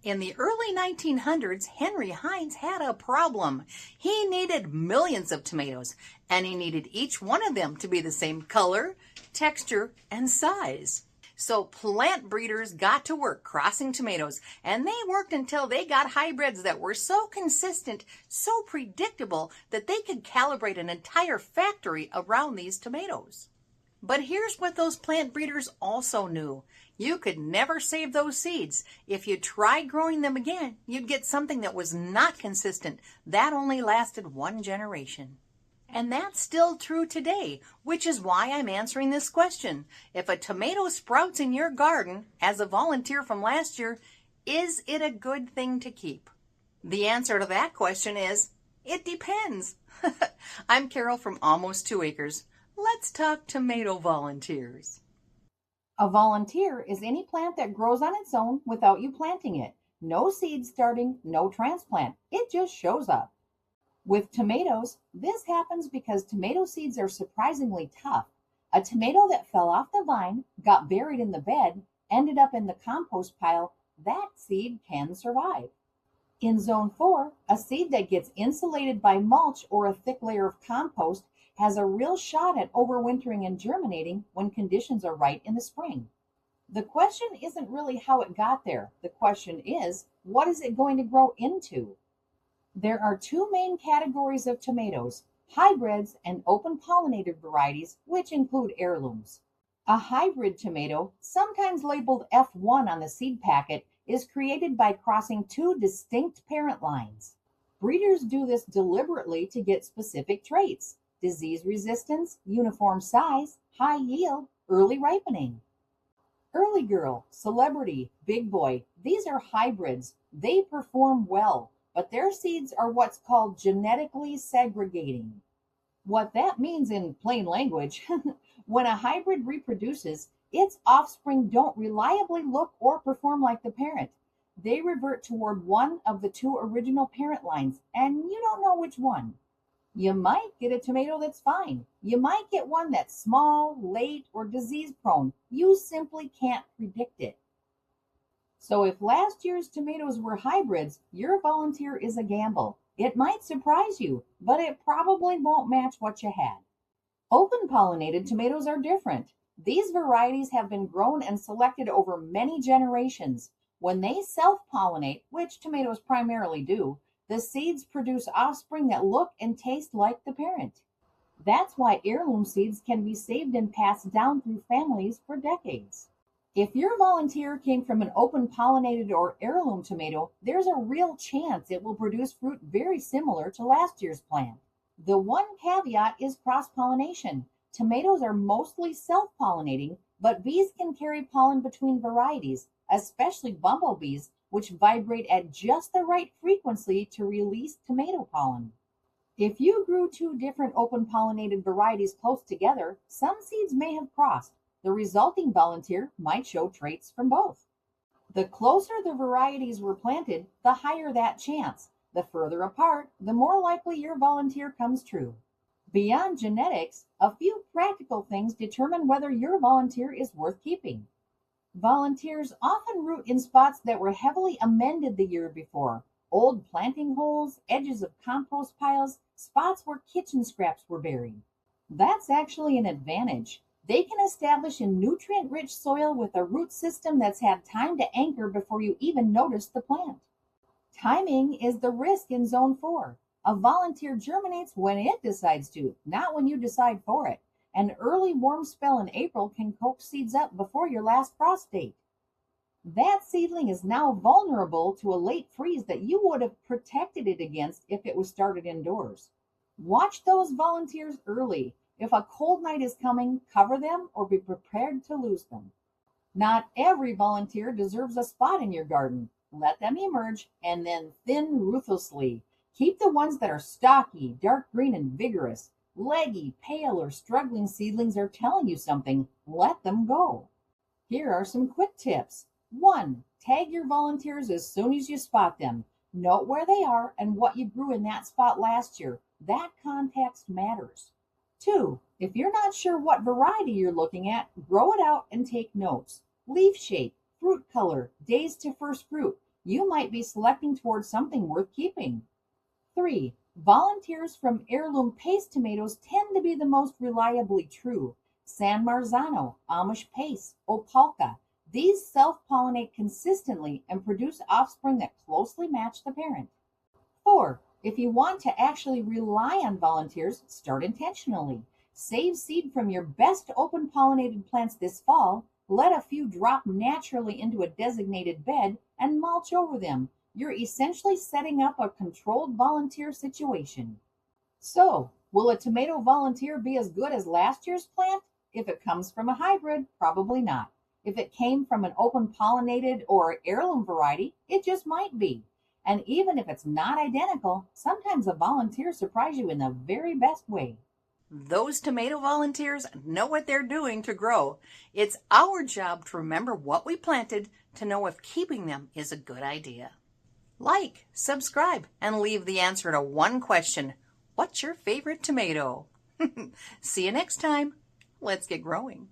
In the early 1900s, Henry Hines had a problem. He needed millions of tomatoes, and he needed each one of them to be the same color, texture, and size. So plant breeders got to work crossing tomatoes, and they worked until they got hybrids that were so consistent, so predictable, that they could calibrate an entire factory around these tomatoes. But here's what those plant breeders also knew. You could never save those seeds. If you tried growing them again, you'd get something that was not consistent. That only lasted one generation. And that's still true today, which is why I'm answering this question. If a tomato sprouts in your garden, as a volunteer from last year, is it a good thing to keep? The answer to that question is, it depends. I'm Carol from Almost 2 Acres. Let's talk tomato volunteers. A volunteer is any plant that grows on its own without you planting it. No seed starting, no transplant. It just shows up. With tomatoes, this happens because tomato seeds are surprisingly tough. A tomato that fell off the vine, got buried in the bed, ended up in the compost pile, that seed can survive. In Zone 4, a seed that gets insulated by mulch or a thick layer of compost has a real shot at overwintering and germinating when conditions are right in the spring. The question isn't really how it got there. The question is, what is it going to grow into? There are two main categories of tomatoes, hybrids and open-pollinated varieties, which include heirlooms. A hybrid tomato, sometimes labeled F1 on the seed packet, is created by crossing two distinct parent lines. Breeders do this deliberately to get specific traits: disease resistance, uniform size, high yield, early ripening. Early girl, celebrity, big boy, these are hybrids. They perform well, but their seeds are what's called genetically segregating. What that means in plain language, when a hybrid reproduces, its offspring don't reliably look or perform like the parent. They revert toward one of the two original parent lines, and you don't know which one. You might get a tomato that's fine. You might get one that's small, late, or disease prone. You simply can't predict it. So if last year's tomatoes were hybrids, your volunteer is a gamble. It might surprise you, but it probably won't match what you had. Open-pollinated tomatoes are different. These varieties have been grown and selected over many generations. When they self-pollinate, which tomatoes primarily do, the seeds produce offspring that look and taste like the parent. That's why heirloom seeds can be saved and passed down through families for decades. If your volunteer came from an open-pollinated or heirloom tomato, there's a real chance it will produce fruit very similar to last year's plant. The one caveat is cross-pollination. Tomatoes are mostly self-pollinating, but bees can carry pollen between varieties, especially bumblebees, which vibrate at just the right frequency to release tomato pollen. If you grew two different open-pollinated varieties close together, some seeds may have crossed. The resulting volunteer might show traits from both. The closer the varieties were planted, the higher that chance. The further apart, the more likely your volunteer comes true. Beyond genetics, a few practical things determine whether your volunteer is worth keeping. Volunteers often root in spots that were heavily amended the year before: old planting holes, edges of compost piles, spots where kitchen scraps were buried. That's actually an advantage. They can establish in nutrient-rich soil with a root system that's had time to anchor before you even notice the plant. Timing is the risk in Zone 4. A volunteer germinates when it decides to, not when you decide for it. An early warm spell in April can coax seeds up before your last frost date. That seedling is now vulnerable to a late freeze that you would have protected it against if it was started indoors. Watch those volunteers early. If a cold night is coming, cover them or be prepared to lose them. Not every volunteer deserves a spot in your garden. Let them emerge and then thin ruthlessly. Keep the ones that are stocky, dark green, and vigorous. Leggy, pale, or struggling seedlings are telling you something. Let them go. Here are some quick tips. 1. Tag your volunteers as soon as you spot them. Note where they are and what you grew in that spot last year. That context matters. 2. If you're not sure what variety you're looking at, grow it out and take notes. Leaf shape, fruit color, days to first fruit. you might be selecting towards something worth keeping. 3. Volunteers from heirloom paste tomatoes tend to be the most reliably true. San Marzano, Amish paste, Opalka. These self-pollinate consistently and produce offspring that closely match the parent. 4. If you want to actually rely on volunteers, start intentionally. Save seed from your best open-pollinated plants this fall. Let a few drop naturally into a designated bed and mulch over them. You're essentially setting up a controlled volunteer situation. So, will a tomato volunteer be as good as last year's plant? If it comes from a hybrid, probably not. If it came from an open-pollinated or heirloom variety, it just might be. And even if it's not identical, sometimes a volunteer surprises you in the very best way. Those tomato volunteers know what they're doing to grow. It's our job to remember what we planted to know if keeping them is a good idea. Like, subscribe, and leave the answer to one question. What's your favorite tomato? See you next time. Let's get growing.